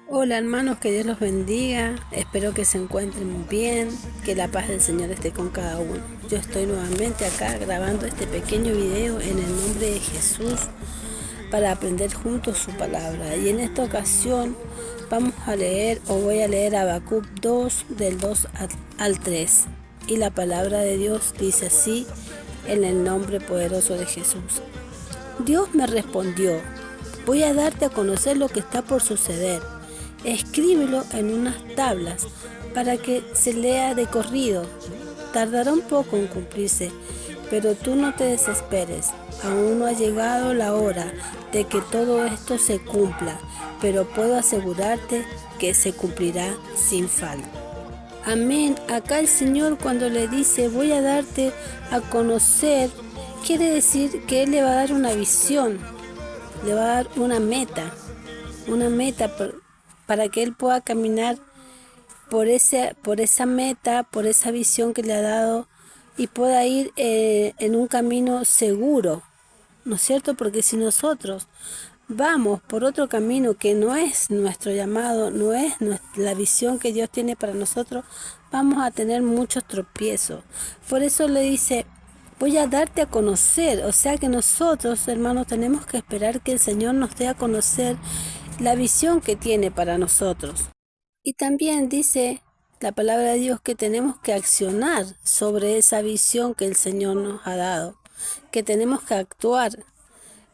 Hola hermanos, que Dios los bendiga, espero que se encuentren bien, que la paz del Señor esté con cada uno. Yo estoy nuevamente acá grabando este pequeño video en el nombre de Jesús para aprender juntos su palabra. Y en esta ocasión vamos a leer o voy a leer Habacuc 2 del 2 al 3. Y la palabra de Dios dice así en el nombre poderoso de Jesús. Dios me respondió, voy a darte a conocer lo que está por suceder. Escríbelo en unas tablas para que se lea de corrido. Tardará un poco en cumplirse, pero tú no te desesperes. Aún no ha llegado la hora de que todo esto se cumpla, pero puedo asegurarte que se cumplirá sin falta. Amén. Acá el Señor cuando le dice voy a darte a conocer, quiere decir que Él le va a dar una visión, le va a dar una meta para que Él pueda caminar por esa meta, por esa visión que le ha dado y pueda ir en un camino seguro, ¿no es cierto? Porque si nosotros vamos por otro camino que no es nuestro llamado, no es la visión que Dios tiene para nosotros, vamos a tener muchos tropiezos. Por eso le dice, voy a darte a conocer. O sea que nosotros, hermanos, tenemos que esperar que el Señor nos dé a conocer la visión que tiene para nosotros. Y también dice la palabra de Dios que tenemos que accionar sobre esa visión que el Señor nos ha dado, que tenemos que actuar,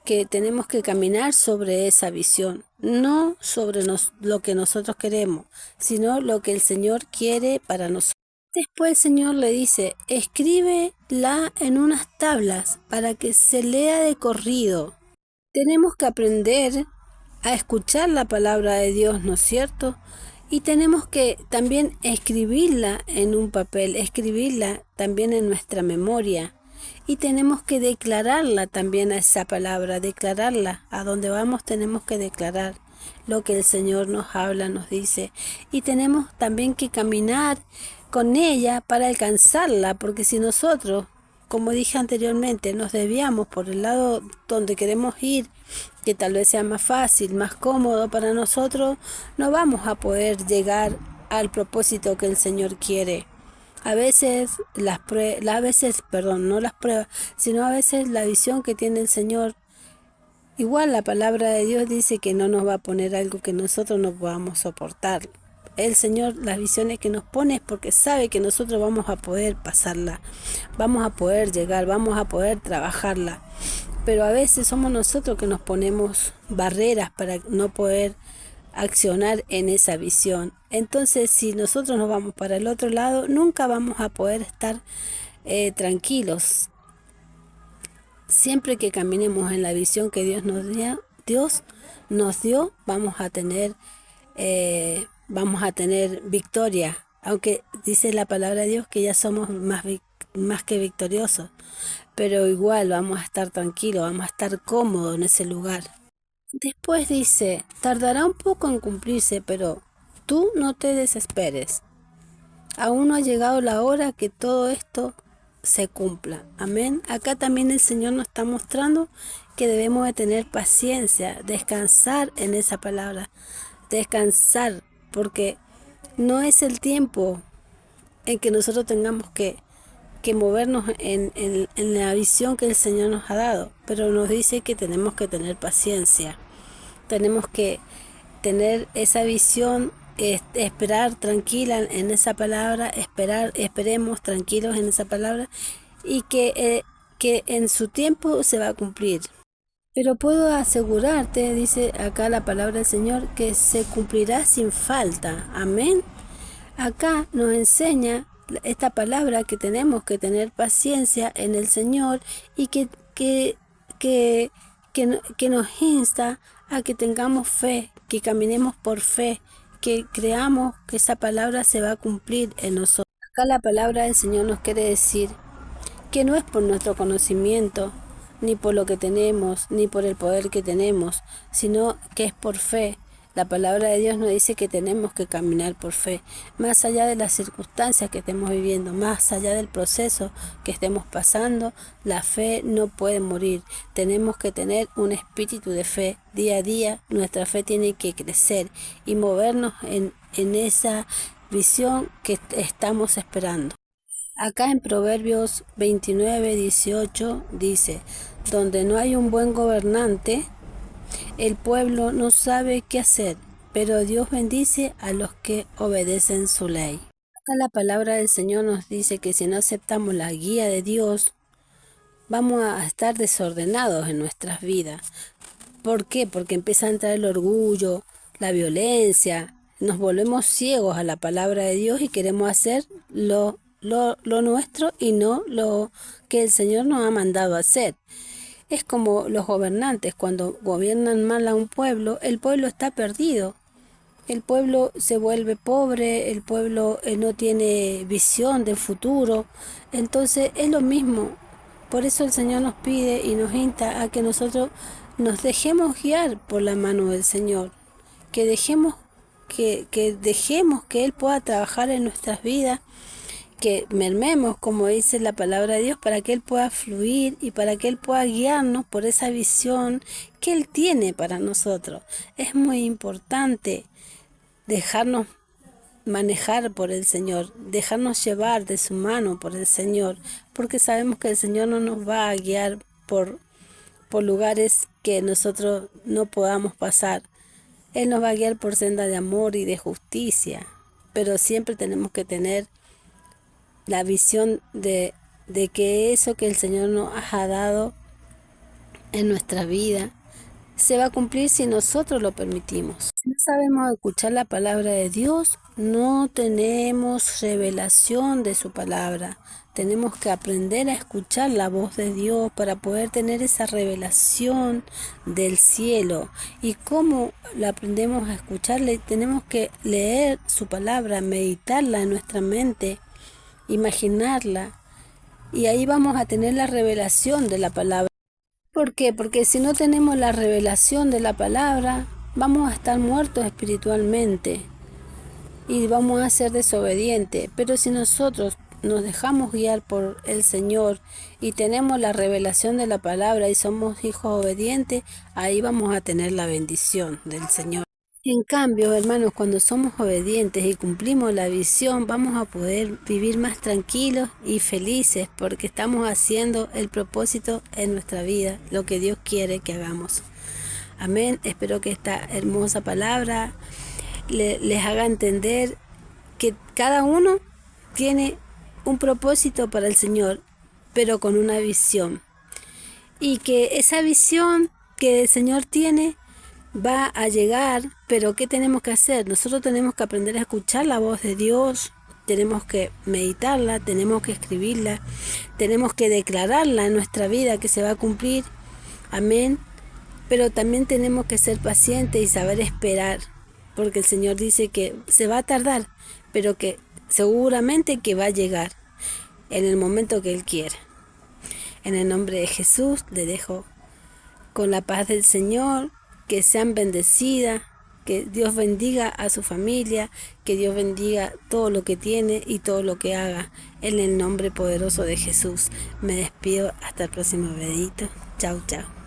que tenemos que caminar sobre esa visión, no sobre lo que nosotros queremos, sino lo que el Señor quiere para nosotros. Después el Señor le dice, escríbela en unas tablas para que se lea de corrido. Tenemos que aprender a escuchar la palabra de Dios, ¿no es cierto? Y tenemos que también escribirla en un papel, escribirla también en nuestra memoria. Y tenemos que declararla también a esa palabra, declararla. A donde vamos tenemos que declarar lo que el Señor nos habla, nos dice. Y tenemos también que caminar con ella para alcanzarla, porque si nosotros, como dije anteriormente, nos desviamos por el lado donde queremos ir, que tal vez sea más fácil, más cómodo para nosotros, no vamos a poder llegar al propósito que el Señor quiere. A veces no las pruebas, sino a veces la visión que tiene el Señor. Igual la palabra de Dios dice que no nos va a poner algo que nosotros no podamos soportar. El Señor, las visiones que nos pone es porque sabe que nosotros vamos a poder pasarla, vamos a poder llegar, vamos a poder trabajarla. Pero a veces somos nosotros que nos ponemos barreras para no poder accionar en esa visión. Entonces, si nosotros nos vamos para el otro lado, nunca vamos a poder estar tranquilos. Siempre que caminemos en la visión que Dios nos dio, vamos a tener victoria. Aunque dice la palabra de Dios que ya somos más que victoriosos, pero igual vamos a estar tranquilos, vamos a estar cómodos en ese lugar. Después dice, tardará un poco en cumplirse, pero tú no te desesperes. Aún no ha llegado la hora que todo esto se cumpla. Amén. Acá también el Señor nos está mostrando que debemos de tener paciencia, descansar en esa palabra, descansar, porque no es el tiempo en que nosotros tengamos que movernos en la visión que el Señor nos ha dado, pero nos dice que tenemos que tener paciencia, tenemos que tener esa visión, esperar tranquila en esa palabra, esperemos tranquilos en esa palabra y que en su tiempo se va a cumplir. Pero puedo asegurarte, dice acá la palabra del Señor, que se cumplirá sin falta. Amén. Acá nos enseña esta palabra que tenemos que tener paciencia en el Señor y que nos insta a que tengamos fe, que caminemos por fe, que creamos que esa palabra se va a cumplir en nosotros. Acá la palabra del Señor nos quiere decir que no es por nuestro conocimiento, ni por lo que tenemos, ni por el poder que tenemos, sino que es por fe. La palabra de Dios nos dice que tenemos que caminar por fe, más allá de las circunstancias que estemos viviendo, más allá del proceso que estemos pasando, la fe no puede morir. Tenemos que tener un espíritu de fe. Día a día nuestra fe tiene que crecer y movernos en esa visión que estamos esperando. Acá en Proverbios 29:18 dice, donde no hay un buen gobernante, el pueblo no sabe qué hacer, pero Dios bendice a los que obedecen su ley. Acá la palabra del Señor nos dice que si no aceptamos la guía de Dios, vamos a estar desordenados en nuestras vidas. ¿Por qué? Porque empieza a entrar el orgullo, la violencia, nos volvemos ciegos a la palabra de Dios y queremos hacer lo nuestro y no lo que el Señor nos ha mandado a hacer. Es como los gobernantes, cuando gobiernan mal a un pueblo, el pueblo está perdido. El pueblo se vuelve pobre, el pueblo no tiene visión del futuro. Entonces es lo mismo. Por eso el Señor nos pide y nos insta a que nosotros nos dejemos guiar por la mano del Señor. Que dejemos que Él pueda trabajar en nuestras vidas, que mermemos, como dice la palabra de Dios, para que Él pueda fluir y para que Él pueda guiarnos por esa visión que Él tiene para nosotros. Es muy importante dejarnos manejar por el Señor, dejarnos llevar de su mano por el Señor, porque sabemos que el Señor no nos va a guiar por lugares que nosotros no podamos pasar. Él nos va a guiar por senda de amor y de justicia, pero siempre tenemos que tener la visión de que eso que el Señor nos ha dado en nuestra vida se va a cumplir si nosotros lo permitimos. Si no sabemos escuchar la palabra de Dios, no tenemos revelación de su palabra. Tenemos que aprender a escuchar la voz de Dios para poder tener esa revelación del cielo. ¿Y cómo la aprendemos a escucharle? Tenemos que leer su palabra, meditarla en nuestra mente, imaginarla, y ahí vamos a tener la revelación de la palabra. ¿Por qué? Porque si no tenemos la revelación de la palabra, vamos a estar muertos espiritualmente y vamos a ser desobedientes. Pero si nosotros nos dejamos guiar por el Señor y tenemos la revelación de la palabra y somos hijos obedientes, ahí vamos a tener la bendición del Señor. En cambio, hermanos, cuando somos obedientes y cumplimos la visión, vamos a poder vivir más tranquilos y felices porque estamos haciendo el propósito en nuestra vida, lo que Dios quiere que hagamos. Amén. Espero que esta hermosa palabra les haga entender que cada uno tiene un propósito para el Señor, pero con una visión. Y que esa visión que el Señor tiene va a llegar, pero ¿qué tenemos que hacer? Nosotros tenemos que aprender a escuchar la voz de Dios, tenemos que meditarla, tenemos que escribirla, tenemos que declararla en nuestra vida que se va a cumplir. Amén. Pero también tenemos que ser pacientes y saber esperar, porque el Señor dice que se va a tardar, pero que seguramente que va a llegar en el momento que Él quiera. En el nombre de Jesús le dejo con la paz del Señor, que sean bendecidas, que Dios bendiga a su familia, que Dios bendiga todo lo que tiene y todo lo que haga. En el nombre poderoso de Jesús me despido hasta el próximo videito. Chau, chau.